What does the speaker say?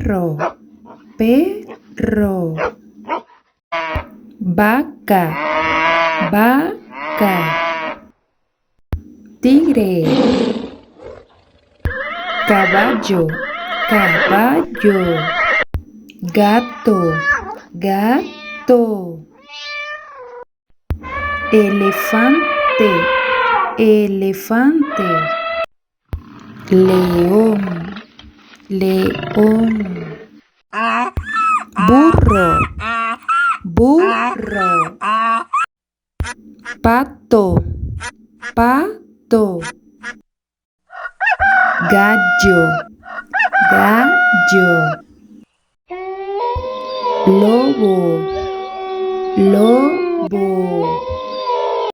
perro, perro. Vaca, vaca. Tigre, caballo, caballo. Gato, gato. Elefante, elefante. León, león. Burro, burro. Pato, pato. Gallo, gallo. Lobo, lobo.